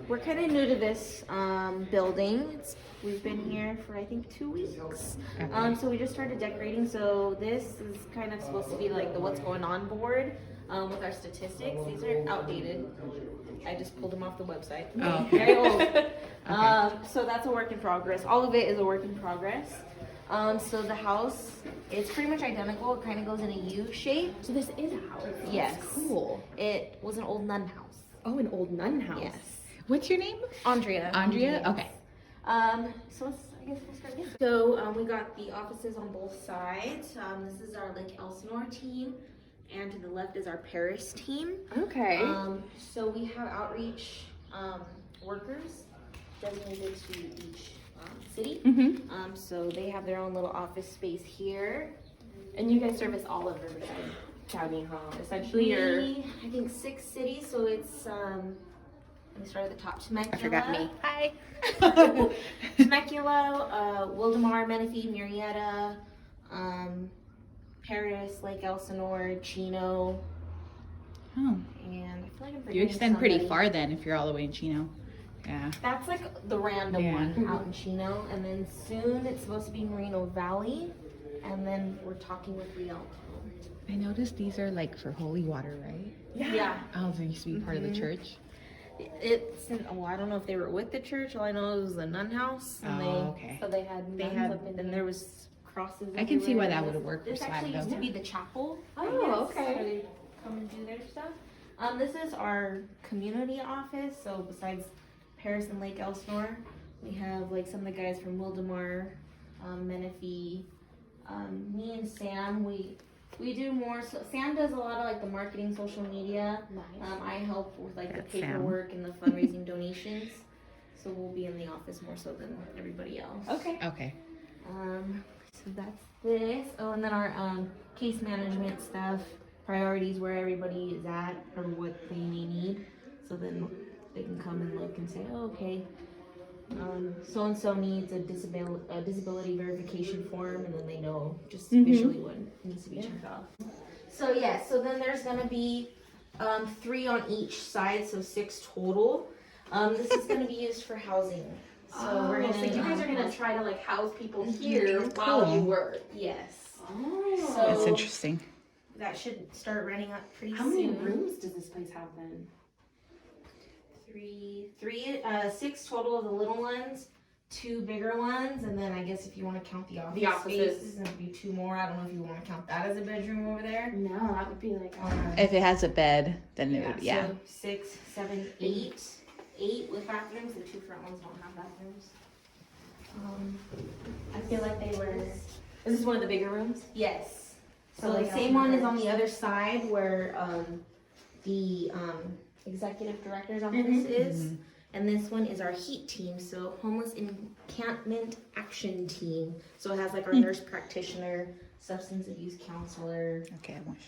We're kind of new to this building. We've been here for I think 2 weeks. So we just started decorating. So this is kind of supposed to be like the what's going on board with our statistics. These are outdated. I just pulled them off the website. Oh, okay. Very old. Okay. So that's a work in progress. All of it is a work in progress. So the house, it's pretty much identical. It kind of goes in a U shape. So this is a house. Yes. That's cool. It was an old nun house. Oh, an old nun house. Yes. What's your name? Andrea. Andrea? Okay. So I guess we'll start again. So we got the offices on both sides. This is our Lake Elsinore team, and to the left is our Paris team. Okay. So we have outreach workers designated to each city. Mm-hmm. So they have their own little office space here. And you guys service all of Riverside County, essentially, or I think 6 cities. So it's let me start at the top. Temecula. I forgot me. Hi. Temecula, Wildomar, Menifee, Murrieta, Paris, Lake Elsinore, Chino, Oh, and I feel like I'm you forgetting extend pretty somebody. far then if you're all the way in Chino. Yeah. That's like the random Yeah. one out in Chino, and then soon it's supposed to be Moreno Valley, and then we're talking with Rialto. I noticed these are like for holy water, right? Yeah. Oh, they used to be part of the church. It's I don't know if they were with the church. All I know is the nun house, and Oh, okay. so they had nuns up in and here. there was crosses. I can see why everywhere. that would have worked for This actually used to Swaggo. be the chapel. I Oh, guess, okay. Where they come and do their stuff. This is our community office. So besides Paris and Lake Elsinore, we have like some of the guys from Wildomar, Menifee, me and Sam. We do more. So Sam does a lot of like the marketing, social media. Nice. I help with like That's the Sam. paperwork and the fundraising donations. So we'll be in the office more so than everybody else. Okay. Okay. So that's this. Oh, and then our case management stuff, priorities, where everybody is at or what they may need. So then they can come and look and say, oh, okay, so and so needs a disability verification form, and then they know just visually what needs to be checked off. So yeah, so then there's gonna be 3 on each side, so 6 total. This is gonna be used for housing. So we're gonna. So you guys are gonna try to like house people here Cool. while you work. Yes. Oh. So- That's interesting. That should start running up pretty How soon. many rooms does this place have then? 6 total of the little ones, 2 bigger ones, and then I guess if you want to count the office The offices. spaces, it'd be 2 more. I don't know if you want to count that as a bedroom over there. No, that would be like. If it has a bed, then it would, yeah. So 6, 7, 8. 8 with bathrooms. The 2 front ones don't have bathrooms. I feel like they were. Is this one of the bigger rooms? Yes. So So the like same one is on upstairs. the other side where the executive director's office is. And this one is our HEAT team, so Homeless Encampment Action Team. So it has like our nurse practitioner, substance abuse counselor. Okay, I want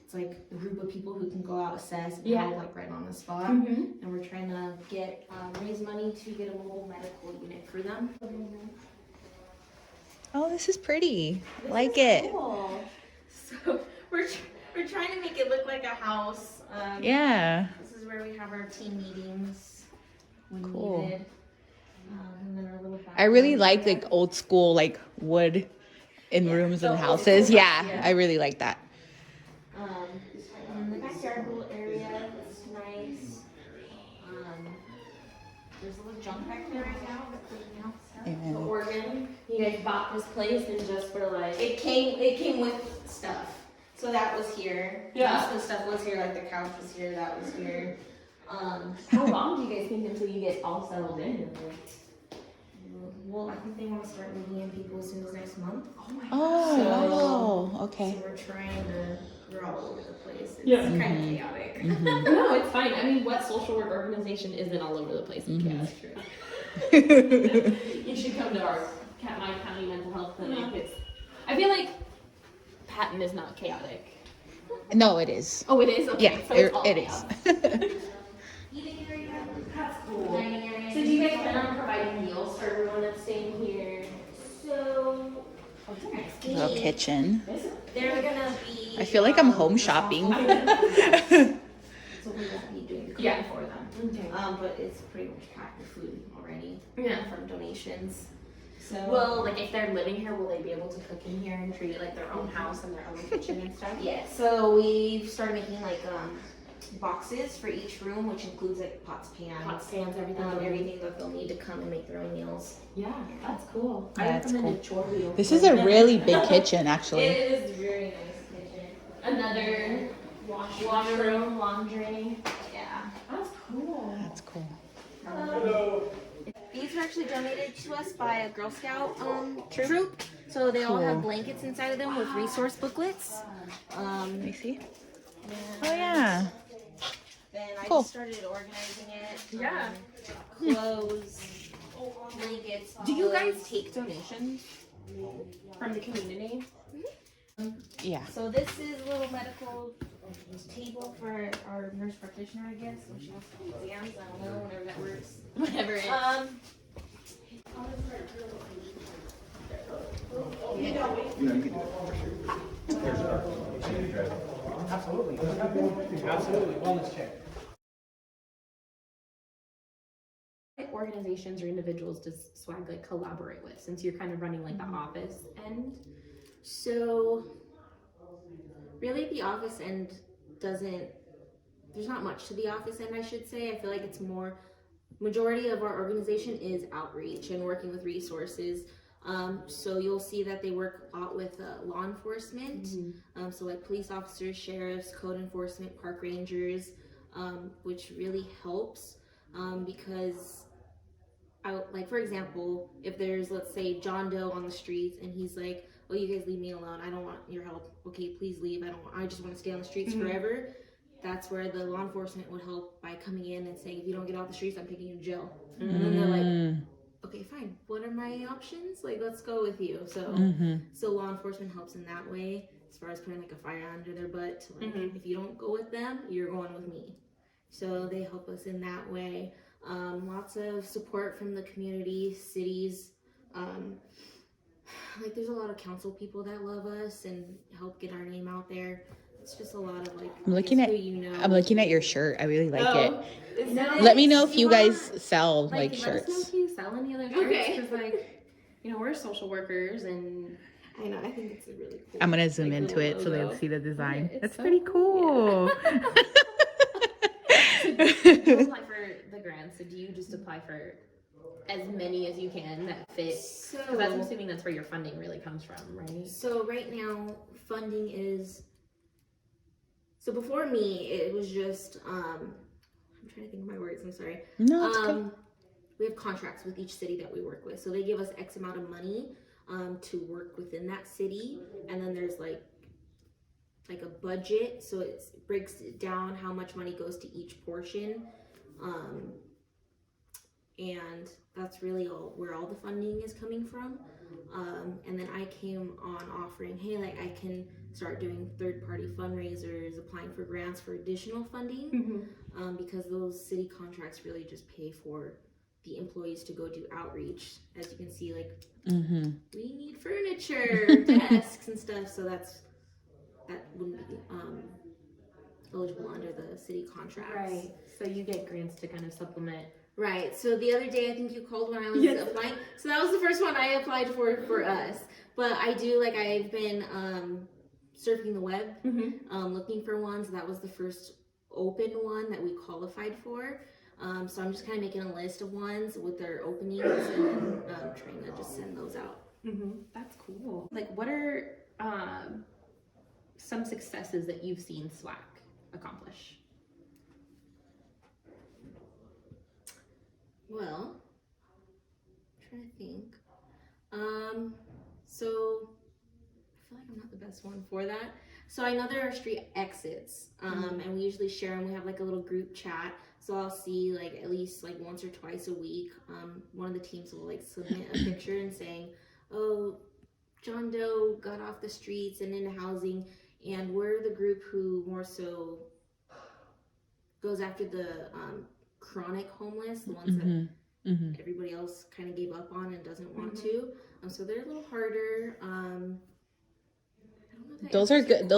It's like a group of people who can go out, assess, and Yeah. help like right on the spot. Mm-hmm. And we're trying to get raise money to get a mobile medical unit for them. Oh, this is pretty. Like it. Cool. So we're trying to make it look like a house. Yeah. This is where we have our team meetings when Cool. needed. And then our little I really bathroom like area. like old school like wood in Yeah, rooms the and old houses. school Yeah, house, yeah. I really like that. And then the backyard little area is nice. There's a little junk back there right now. We're cleaning out stuff. And Oregon. You guys bought this place and just were like. It came with stuff. So that was here. Yeah. Most of the stuff was here, like the couch was here, that was here. How long do you guys think until you get all settled in? Well, I think they want to start moving in people as soon as next month. Oh my oh, So okay. we're trying we're all over the place. It's Yeah. kind of chaotic. No, it's fine. I mean, what social work organization isn't all over the place? Mhm. You should come to our my county mental health clinic. It's. I feel like Patton is not chaotic. No, it is. Oh, it is. Okay, Yeah, so it's all it chaos. is. Eating area, That's cool. dining area. So do you guys plan on providing meals for everyone that's staying here? So Little kitchen. they're gonna be. I feel like I'm home shopping. so we won't be doing the cooking Yeah. for them. Okay. But it's pretty much packed with food already. Yeah. From donations. So Well, like if they're living here, will they be able to cook in here and treat it like their own house and their own kitchen and stuff? yeah, so we've started making like boxes for each room, which includes like pots, pans, everything. everything that they'll need to come and make their own meals. Yeah, that's cool. That's I recommend a chore wheel. This is a really big kitchen, actually. It is very nice kitchen. Another washroom, laundry. Yeah. That's cool. That's cool. These were actually donated to us by a Girl Scout troop. So they all have Cool. blankets inside of them with resource booklets. Let me see. And Oh, yeah. then I Cool. just started organizing it. Yeah. Clothes, blankets. Do you guys take donations from the community? Yeah. So this is a little medical table for our nurse practitioner, I guess. When she has exams, I don't know, whenever that works. Whatever it is. You can do it for sure. There's our. Absolutely. Absolutely. Wellness check. What organizations or individuals does Swag like collaborate with, since you're kind of running like the office end? So, really, the office end doesn't. There's not much to the office end, I should say. I feel like it's more. Majority of our organization is outreach and working with resources. So you'll see that they work a lot with law enforcement. So like police officers, sheriffs, code enforcement, park rangers, which really helps because. Like for example, if there's, let's say, John Doe on the streets and he's like, "Oh, you guys leave me alone. I don't want your help. Okay, please leave. I just want to stay on the streets forever." That's where the law enforcement would help by coming in and saying, "If you don't get off the streets, I'm taking you to jail." And then they're like, "Okay, fine. What are my options? Like, let's go with you." So, so law enforcement helps in that way, as far as putting like a fire under their butt. Like, if you don't go with them, you're going with me. So they help us in that way. Lots of support from the community, cities. Like there's a lot of council people that love us and help get our name out there. It's just a lot of like. I'm looking at. who you know. I'm looking at your shirt. I really like it. Is that Let me know if you guys sell like let us know shirts. if you sell any other shirts, Okay. because like, you know, we're social workers and I know. I think it's a really cool. I'm gonna zoom like, into little it so they'll logo. see the design. Yeah, it's That's so pretty cool. you apply for the grants. So do you just apply for as many as you can that fit? So, Because I'm assuming that's where your funding really comes from, right? so right now funding is. So before me, it was just. I'm trying to think of my words. I'm sorry. No, it's okay. We have contracts with each city that we work with, so they give us X amount of money to work within that city, and then there's like a budget, so it breaks down how much money goes to each portion, and that's really where all the funding is coming from. And then I came on offering, hey, like I can start doing third-party fundraisers, applying for grants for additional funding, because those city contracts really just pay for the employees to go do outreach. As you can see, like we need furniture, desks, and stuff. So that wouldn't be eligible under the city contracts. Right. So you get grants to kind of supplement. Right. So the other day, I think you called when I was Yes. applying. So that was the first one I applied for us. But I do, like, I've been surfing the web, looking for ones. That was the first open one that we qualified for. So I'm just kind of making a list of ones with their openings and then trying to just send those out. That's cool. Like, what are some successes that you've seen SWAC accomplish? Well, I'm trying to think. So I feel like I'm not the best one for that. So I know there are street exits, and we usually share them. We have like a little group chat. So I'll see like at least like once or twice a week. One of the teams will like submit a picture and saying, "Oh, John Doe got off the streets and into housing," and we're the group who more so goes after the chronic homeless, the ones that everybody else kind of gave up on and doesn't want to. So they're a little harder. I don't know if that Those are answers your good.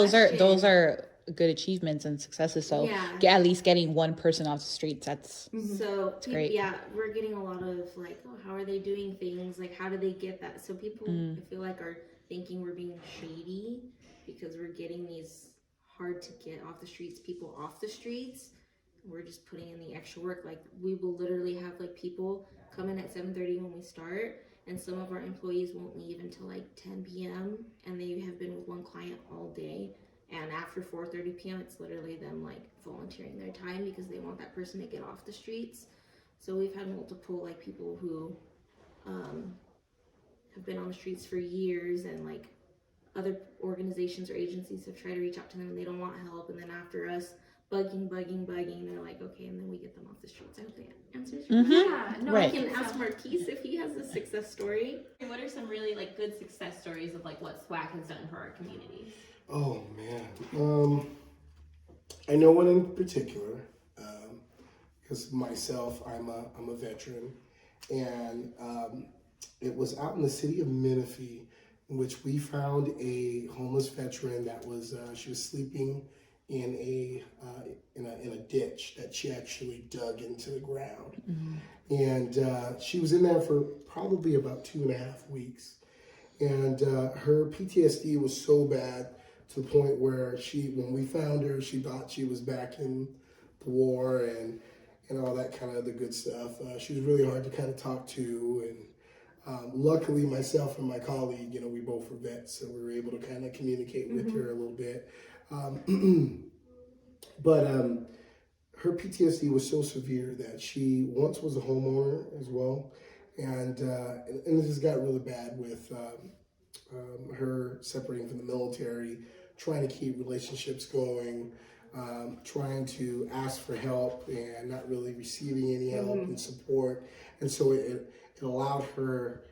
Those question. are good achievements and successes. So Yeah. at least getting one person off the streets, that's So great. yeah, we're getting a lot of like, oh, how are they doing things? Like, how do they get that? So people, I feel like, are thinking we're being shady because we're getting these hard to get off the streets people off the streets. We're just putting in the extra work. Like, we will literally have like people come in at 7:30 when we start, and some of our employees won't leave until like 10 p.m. and they have been with one client all day. And after 4:30 p.m., it's literally them like volunteering their time because they want that person to get off the streets. So we've had multiple like people who have been on the streets for years, and like other organizations or agencies have tried to reach out to them and they don't want help. And then after us bugging, they're like, okay, and then we get them off the streets. I hope that answers your question. Yeah, no, Right. I I can can ask Marquise if he has a success story. What are some really like good success stories of like what SWAC has done for our communities? Oh man, I know one in particular because myself, I'm a veteran, and it was out in the city of Menifee, in which we found a homeless veteran that was she was sleeping in a ditch that she actually dug into the ground, and she was in there for probably about 2.5 weeks, and her PTSD was so bad to the point where when we found her, she thought she was back in the war and all that kind of the good stuff. She was really hard to kind of talk to, and luckily myself and my colleague, we both were vets, so we were able to kind of communicate with her a little bit. But her PTSD was so severe that she once was a homeowner as well, and it just got really bad with her separating from the military, trying to keep relationships going, trying to ask for help and not really receiving any help and support. And so it allowed her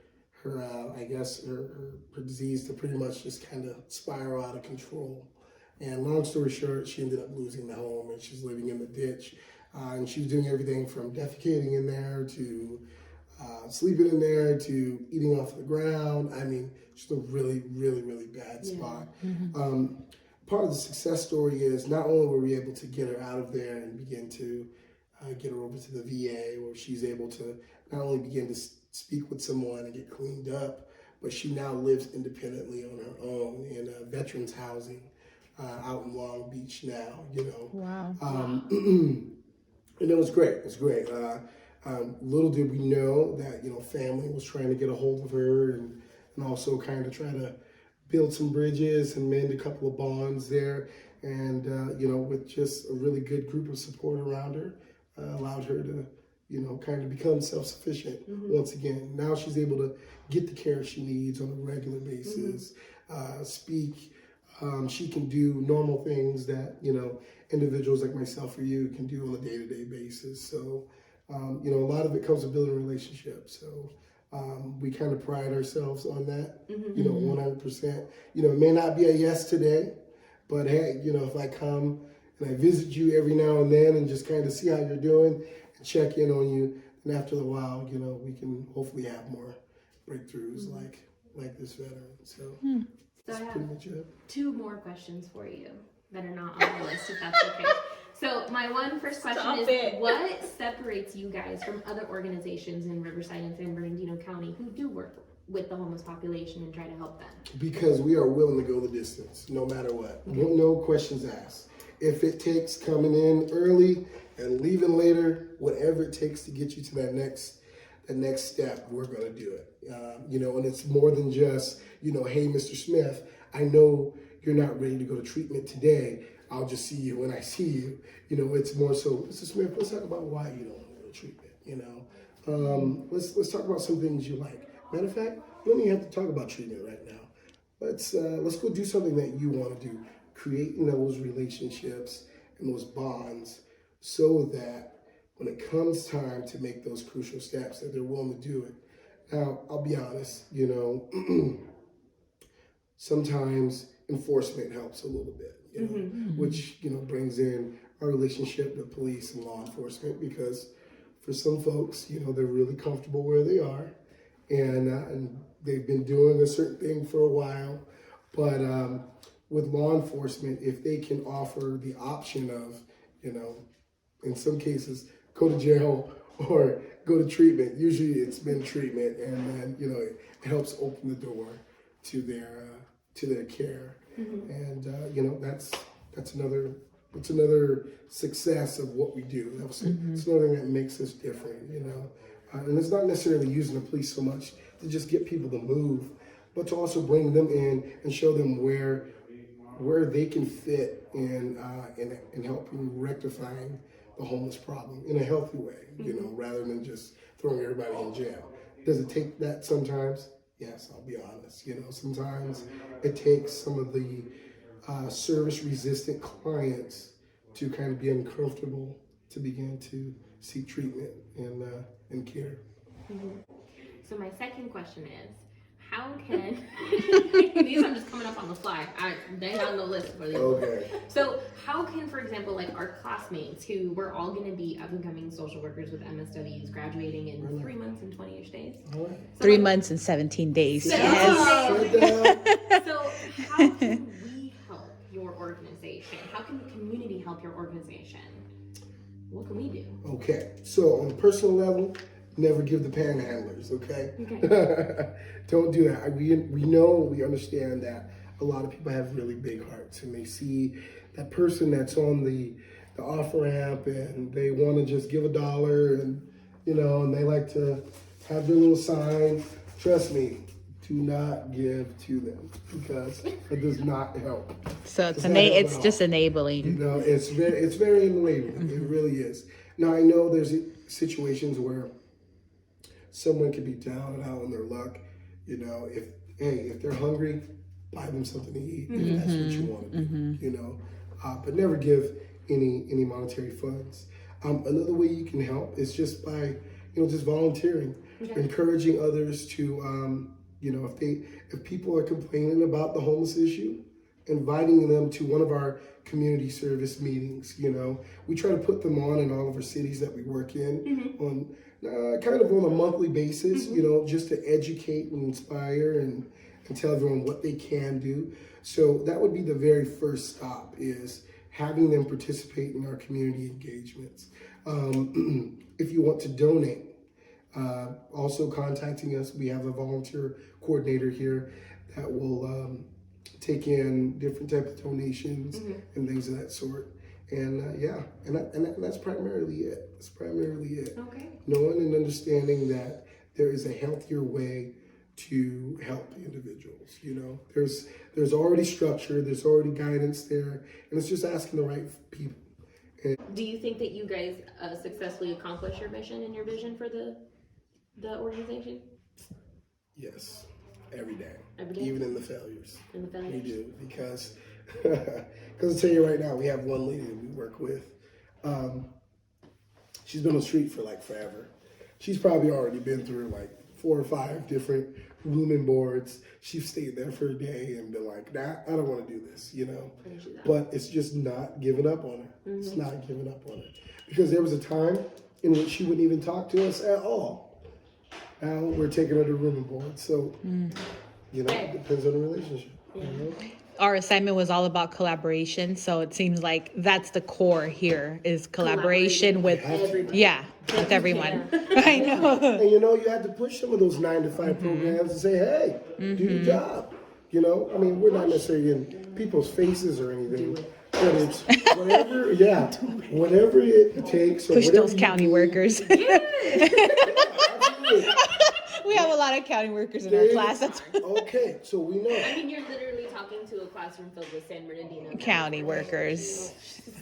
disease to pretty much just kind of spiral out of control. And long story short, she ended up losing the home, and she's living in the ditch. And she was doing everything from defecating in there to sleeping in there to eating off the ground. I mean, just a really, really, really bad spot. Part of the success story is not only were we able to get her out of there and begin to get her over to the VA, where she's able to not only begin to speak with someone and get cleaned up, but she now lives independently on her own in veterans housing out in Long Beach now, Wow. And it was great. It was great. Little did we know that, family was trying to get a hold of her and also kind of try to build some bridges and mend a couple of bonds there. And, with just a really good group of support around her, allowed her to, kind of become self-sufficient once again. Now she's able to get the care she needs on a regular basis, speak. She can do normal things that, individuals like myself or you can do on a day-to-day basis. So, a lot of it comes with building relationships. So we kind of pride ourselves on that, 100%. It may not be a yes today, but hey, if I come and I visit you every now and then and just kind of see how you're doing and check in on you, and after a while, we can hopefully have more breakthroughs like this veteran. So So that's I have pretty much it. 2 more questions for you that are not on the list, if that's okay. So my first question is, what separates you guys from other organizations in Riverside and San Bernardino County who do work with the homeless population and try to help them? Because we are willing to go the distance, no matter what. No questions asked. If it takes coming in early and leaving later, whatever it takes to get you to that next step, we're going to do it. And it's more than just, hey, Mr. Smith, I know you're not ready to go to treatment today. I'll just see you when I see you. It's more so, Mr. Smith, let's talk about why you don't want to go to treatment. Let's talk about some things you like. Matter of fact, you don't even have to talk about treatment right now. Let's go do something that you want to do. Creating those relationships and those bonds so that when it comes time to make those crucial steps, that they're willing to do it. Now, I'll be honest, sometimes enforcement helps a little bit, which, brings in our relationship with police and law enforcement, because for some folks, they're really comfortable where they are and they've been doing a certain thing for a while. But with law enforcement, if they can offer the option of, in some cases, go to jail or go to treatment. Usually it's been treatment, and then, it helps open the door to their care. And, that's another success of what we do. It's another thing that makes us different, and it's not necessarily using the police so much to just get people to move, but to also bring them in and show them where they can fit in helping rectifying the homeless problem in a healthy way, rather than just throwing everybody in jail. Does it take that sometimes? Yes, I'll be honest. Sometimes it takes some of the service-resistant clients to kind of be uncomfortable to begin to seek treatment and care. So my second question is, how can these? I'm just coming up on the fly. They have no list for these. Okay. So how can, for example, like our classmates who we're all going to be up and coming social workers with MSWs graduating in 3 months and 20-ish days. All right. So 3 months and 17 days. So- Yes. So how can we help your organization? How can the community help your organization? What can we do? Okay, so on a personal level, never give the panhandlers, okay? Don't do that. We understand that a lot of people have really big hearts, and they see that person that's on the off ramp and they want to just give $1 and, and they like to have their little sign. Trust me, do not give to them, because it does not help. So it's not help it's at just all. enabling. It's very enabling. It really is. Now, I know there's situations where someone could be down and out on their luck. If they're hungry, buy them something to eat. If that's what you want to do. But never give any monetary funds. Another way you can help is just by just volunteering, encouraging others to if people are complaining about the homeless issue, inviting them to one of our community service meetings. We try to put them on in all of our cities that we work in on kind of on a monthly basis, just to educate and inspire and tell everyone what they can do. So that would be the very first stop, is having them participate in our community engagements. If you want to donate, also contacting us. We have a volunteer coordinator here that will take in different types of donations and things of that sort. And that's primarily it. That's primarily it. Okay. Knowing and understanding that there is a healthier way to help individuals. There's already structure, there's already guidance there, and it's just asking the right people. Do you think that you guys successfully accomplish your mission and your vision for the organization? Yes, every day. Every day? Even in the failures. In the failures? We do, because I'll tell you right now, we have one lady that we work with. She's been on the street for like forever. She's probably already been through like 4 or 5 different room and boards. She's stayed there for a day and been like, nah, I don't want to do this, But it's just not giving up on her. It's not giving up on her. Because there was a time in which she wouldn't even talk to us at all. Now we're taking her to room and board. So, it depends on the relationship. Our assignment was all about collaboration, so it seems like that's the core here, is collaboration with everybody. with everyone. I know. And you have to push some of those 9-to-5 programs and say, hey, do your job. We're not necessarily in people's faces or anything. But it's whatever it takes. Or Push whatever those county workers. We have a lot of county workers in our class. That's Okay, so we know. You're literally talking to a classroom filled with San Bernardino county workers.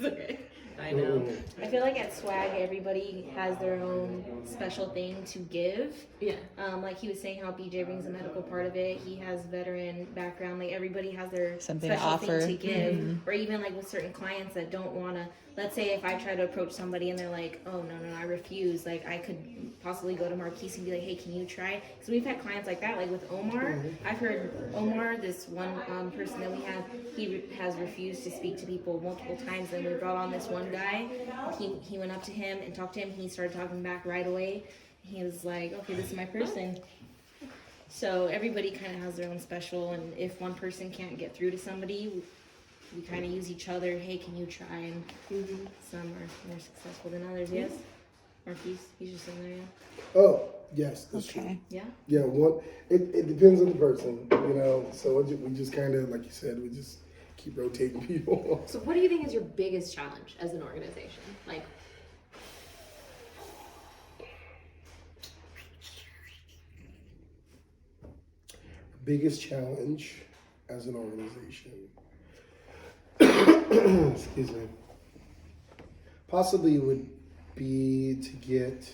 Okay. I know. I feel like at SWAG, everybody has their own special thing to give. Yeah. Like he was saying, how BJ brings the medical part of it. He has veteran background. Like everybody has their Something to special offer. thing to give. Or even like with certain clients that don't want to. Let's say if I try to approach somebody and they're like, oh no, I refuse. Like I could possibly go to Marquise and be like, hey, can you try? Because we've had clients like that. Like with Omar, I've heard Omar, this one person that we have, he has refused to speak to people multiple times. And we brought on this one guy. He went up to him and talked to him. He started talking back right away. He was like, okay, this is my person. So everybody kind of has their own special, and if one person can't get through to somebody, we kind of use each other. Hey, can you try? And some are more successful than others. Yes. Or he's just in there. Yeah. Oh, yes, that's true. Okay. Yeah. Yeah, it depends on the person, you know. So we just kind of, like you said, we just keep rotating people. So what do you think is your biggest challenge as an organization? Like, Biggest challenge as an organization. Excuse me. Possibly would be to get,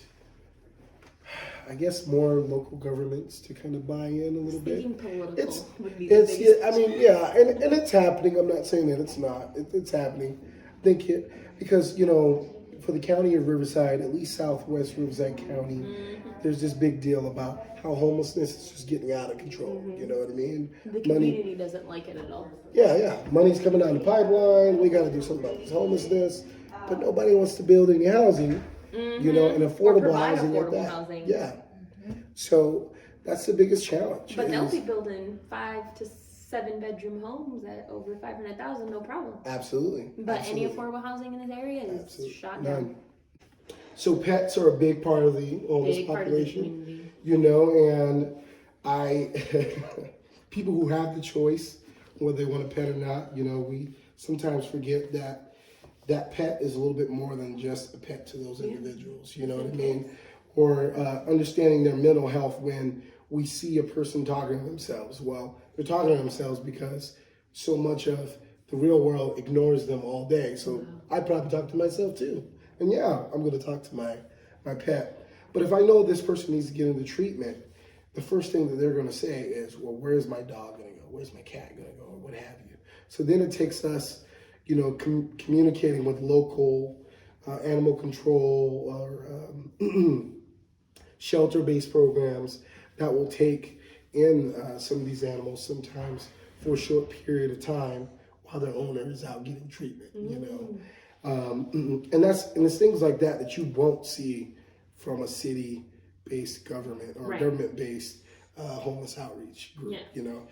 I guess, more local governments to kind of buy in a little bit. speaking political would be the It's, biggest yeah, I mean, yeah, and it's happening. I'm not saying that it's not. It's happening. I think because, you know, for the county of Riverside, at least Southwest Riverside County, there's this big deal about how homelessness is just getting out of control. You know what I mean? The community doesn't like it at all. Yeah. Money's coming down the pipeline. We got to do something about this homelessness. But nobody wants to build any housing, you know, and affordable provide housing affordable at that. housing. Yeah. So that's the biggest challenge. But they'll is- be building 5 to 7 bedroom homes at over 500,000, no problem. Absolutely. But Absolutely. any affordable housing in this area is Absolutely. shot None. down. So pets are a big part of the homeless Big part of the population, community. you know, and people who have the choice whether they want a pet or not, you know, we sometimes forget that that pet is a little bit more than just a pet to those individuals, you know what I mean? Or understanding their mental health when we see a person talking to themselves. Well, they're talking to themselves because so much of the real world ignores them all day. So I'd probably talk to myself too. And yeah, I'm gonna talk to my pet. But if I know this person needs to get into treatment, the first thing that they're gonna say is, well, where's my dog gonna go? Where's my cat gonna go? Or what have you. So then it takes us, you know, communicating with local animal control or shelter-based programs that will take in some of these animals sometimes for a short period of time while their owner is out getting treatment, you know. And it's things like that that you won't see from a city-based government or government-based homeless outreach group, you know.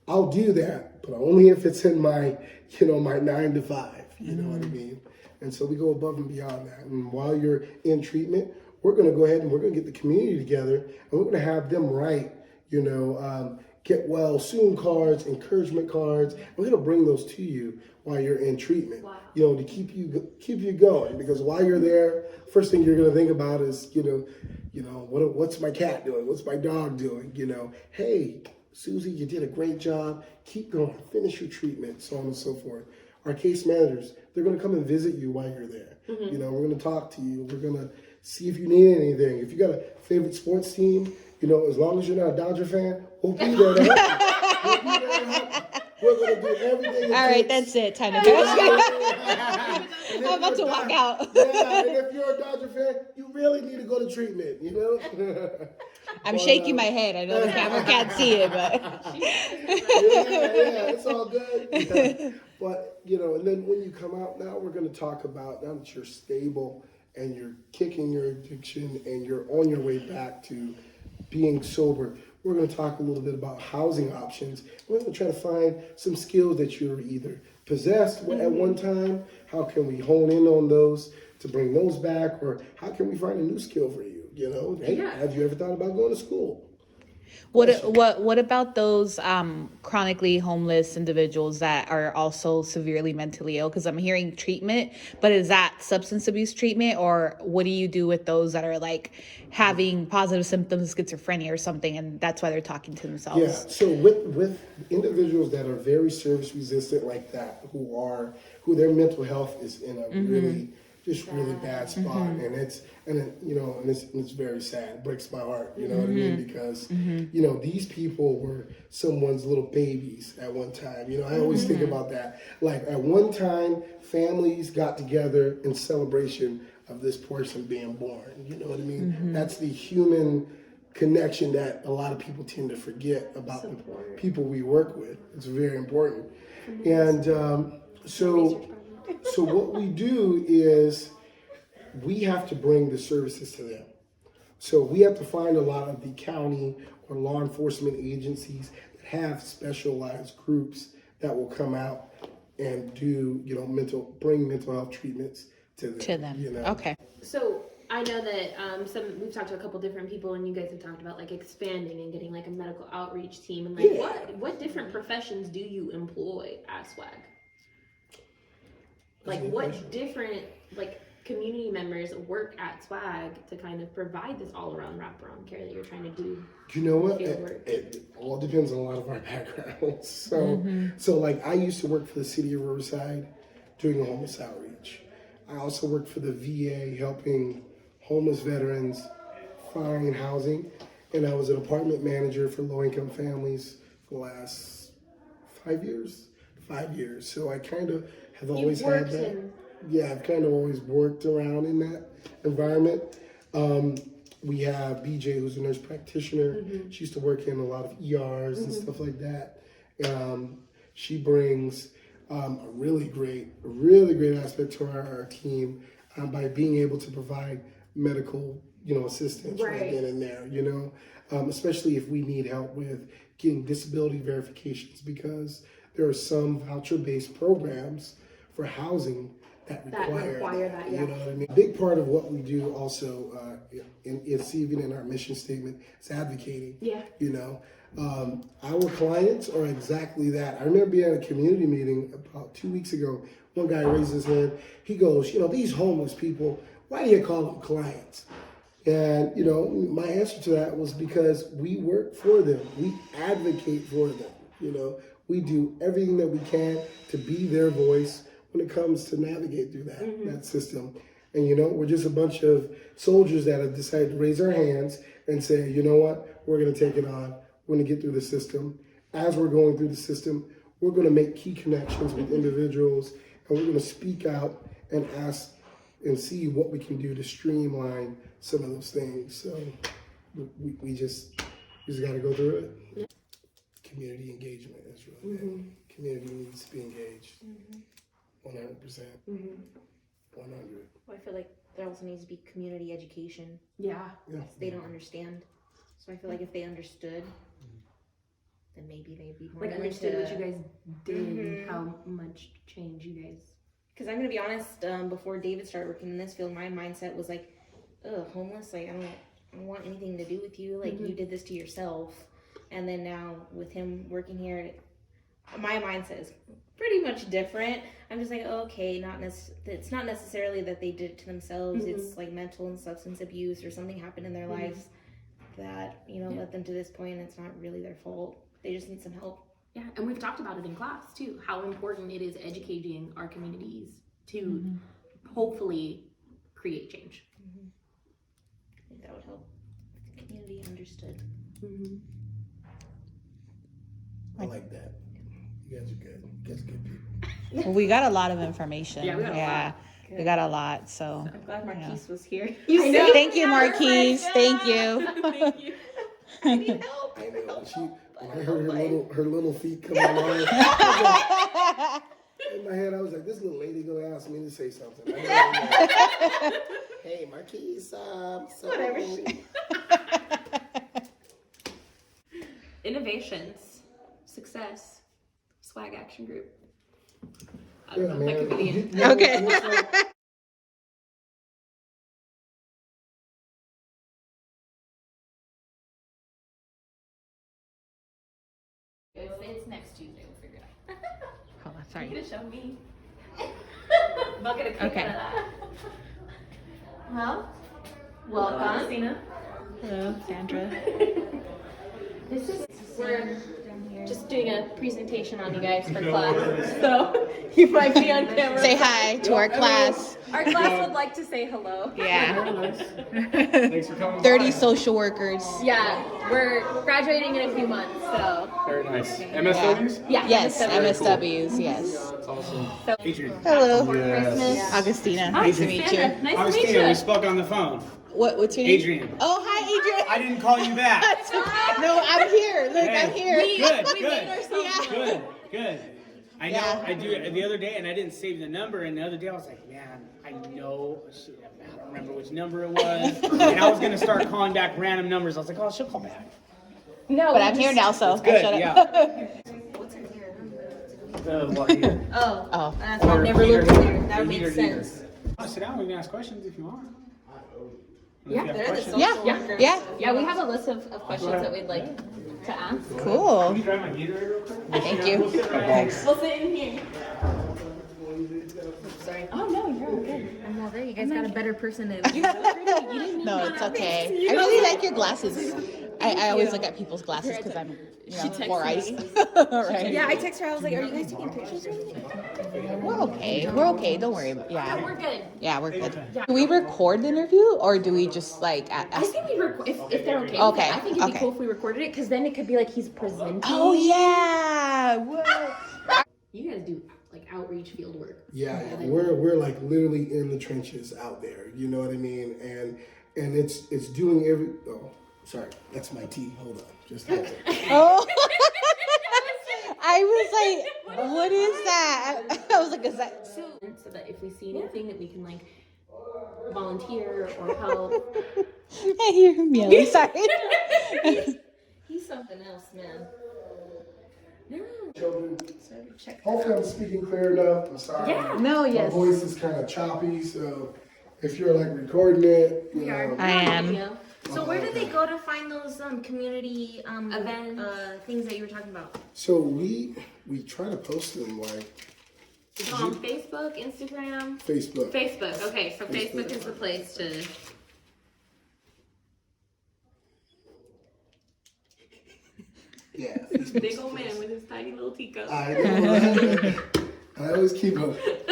I'll do that, but only if it's in my, you know, my 9 to 5, you know what I mean? And so we go above and beyond that. And while you're in treatment, we're going to go ahead and we're going to get the community together and we're going to have them write, you know, get well soon cards, encouragement cards. We're going to bring those to you while you're in treatment, you know, to keep you going. Because while you're there, first thing you're going to think about is, you know, what's my cat doing? What's my dog doing? You know, hey, Susie, you did a great job. Keep going. Finish your treatment, so on and so forth. Our case managers, they're going to come and visit you while you're there. You know, we're going to talk to you. We're going to see if you need anything. If you got a favorite sports team, you know, as long as you're not a Dodger fan, we'll be there to help you. We'll be there to help you. We're going to do everything. All right, that's it. Time to go. I'm about to walk out. Yeah, and if you're a Dodger fan, you really need to go to treatment, you know? I'm shaking my head. I know the camera can't see it, but yeah, it's all good. Yeah. But, you know, and then when you come out, now we're going to talk about, now that you're stable and you're kicking your addiction and you're on your way back to being sober, we're going to talk a little bit about housing options. We're going to try to find some skills that you're either possessed at one time. How can we hone in on those to bring those back? Or how can we find a new skill for you? You know, hey, have you ever thought about going to school? what about those chronically homeless individuals that are also severely mentally ill? Because I'm hearing treatment, but is that substance abuse treatment, or what do you do with those that are like having positive symptoms, schizophrenia or something, and that's why they're talking to themselves? Yeah. So with individuals that are very service resistant like that, who their mental health is in a really bad spot, and it's very sad. It breaks my heart, you know what I mean? Because you know, these people were someone's little babies at one time. You know, I always think about that. Like at one time, families got together in celebration of this person being born. You know what I mean? That's the human connection that a lot of people tend to forget about the people we work with. It's very important. And so what we do is we have to bring the services to them. So we have to find a lot of the county or law enforcement agencies that have specialized groups that will come out and do, you know, bring mental health treatments to them. You know? Okay. So I know that we've talked to a couple different people, and you guys have talked about like expanding and getting like a medical outreach team, and like what different professions do you employ at SWAG? Like what different like community members work at SWAG to kind of provide this all around wraparound care that you're trying to do? You know what? It all depends on a lot of our backgrounds. So like I used to work for the city of Riverside doing homeless outreach. I also worked for the VA helping homeless veterans find housing. And I was an apartment manager for low-income families for the last 5 years. 5 years. So I kind of have always had that. Yeah, I've kind of always worked around in that environment. We have BJ, who's a nurse practitioner. She used to work in a lot of ERs and stuff like that. She brings a really great aspect to our team by being able to provide medical, assistance right then and there. Especially if we need help with getting disability verifications, because there are some voucher-based programs for housing that require that. You know what I mean? A big part of what we do also, it's even in our mission statement, is advocating. Yeah. Our clients are exactly that. I remember being at a community meeting about 2 weeks ago. One guy raised his hand. He goes, these homeless people, why do you call them clients? And, my answer to that was because we work for them. We advocate for them. We do everything that we can to be their voice when it comes to navigate through that system. And, we're just a bunch of soldiers that have decided to raise our hands and say, you know what, we're going to take it on. We're going to get through the system. As we're going through the system, we're going to make key connections with individuals, and we're going to speak out and ask and see what we can do to streamline some of those things. So we just got to go through it. Community engagement is really big. Community needs to be engaged. 100%. 100. Well, I feel like there also needs to be community education. Yeah. They don't understand. So I feel like if they understood, then maybe they'd be more like understood what you guys did, how much change you guys. Because I'm gonna be honest, before David started working in this field, my mindset was like, ugh, homeless. Like I don't want anything to do with you. Like you did this to yourself. And then now with him working here, my mindset is pretty much different. I'm just like, okay, it's not necessarily that they did it to themselves. It's like mental and substance abuse or something happened in their lives that, led them to this point, and it's not really their fault. They just need some help. Yeah, and we've talked about it in class too, how important it is educating our communities to hopefully create change. I think that would help if the community understood. I like that. You guys are good. You guys are good people. Well, we got a lot of information. Yeah, we got a lot. We got a lot. So I'm glad Marquise was here. Thank you, Marquise. Thank you. Thank you. I need help. I know. When I heard her little feet coming along, in my head, I was like, this little lady gonna ask me to say something. Hey, Marquise. Whatever. Innovations, success, SWAG Action Group. I Yeah, don't know if that could be in. Okay. It's next Tuesday. We'll figure it out. Hold on, sorry. You show me. I'm not gonna kick out of that. Well, welcome, Agustina. Hello, Sandra. We're just doing a presentation on you guys for class, so you might be on camera. Say hi to our class. Our class would like to say hello. Yeah. Thanks for coming. 30 social workers. Yeah, we're graduating in a few months, so. Very nice. MSWs? Yeah. Yes, MSW. MSWs, yes. That's awesome. Adrian. Hello, Christmas. Augustina. Nice to meet you. Nice to meet Augustina, we you. spoke on the phone. What's your name? Adrian. Oh, hi, Adrian. I didn't call you back. That's okay. No, I'm here. Look, I'm here. Good. I know. I do it the other day, and I didn't save the number. And the other day, I was like, man, I know. I don't remember which number it was. And I was gonna start calling back random numbers. I was like, oh, she'll call back. No, But I'm here now, so Good. shut up. Yeah. the water heater. Oh, Oh. that's why I've never Heater, looked in there. That the would make heater, sense. Sit down, we can ask questions if you want. Yeah, If you have They're the questions. social Yeah, workers. yeah. Yeah, we have a list of questions that we'd like to ask. Cool. Can you grab my heater real quick? Thank you. We'll sit in here. Sorry. Oh no, you're all good. I'm all there. You guys got a better person in. No, it's okay. I really like your glasses. I always look at people's glasses because I'm, four eyes. Right. Yeah, I texted her. I was like, "Are you guys taking pictures or anything?" We're okay. We're okay. Don't worry. Yeah. We're good. Yeah, we're good. Do we record the interview or do we just like I ask? think we record if they're okay. Okay, With it. I think it'd be okay. cool if we recorded it because then it could be like he's presenting. Oh yeah. Whoa. You guys do like outreach field work. Yeah, we're like literally in the trenches out there. You know what I mean? And it's doing every. Oh, sorry, that's my tea. Hold on, just hold on. Oh. I was like, what is that? I was like, is that? So that if we see anything that we can like volunteer or help. I hear him yelling. Sorry. He's something else, man. No. Children, hopefully I'm speaking clear enough. I'm sorry. Yeah. No, My yes. voice is kind of choppy, so if you're like recording it, you know. I am. So where did they go to find those community Events. things that you were talking about? So we try to post them like It's on Facebook, Instagram. Facebook. Facebook. Okay, so Facebook is the place to. Yeah. Big old man with his tiny little teacup. I know. I always keep a packet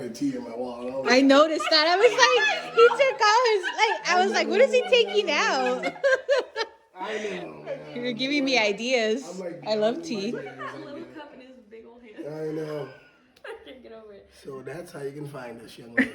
of tea in my wallet. Always. I noticed that. I was like, he took out his, like, I was like, what is he taking out? I know. Man. You're giving me ideas. I'm like, I love tea. Little cup in his big old hand. I know. I can't get over it. So that's how you can find us, young lady.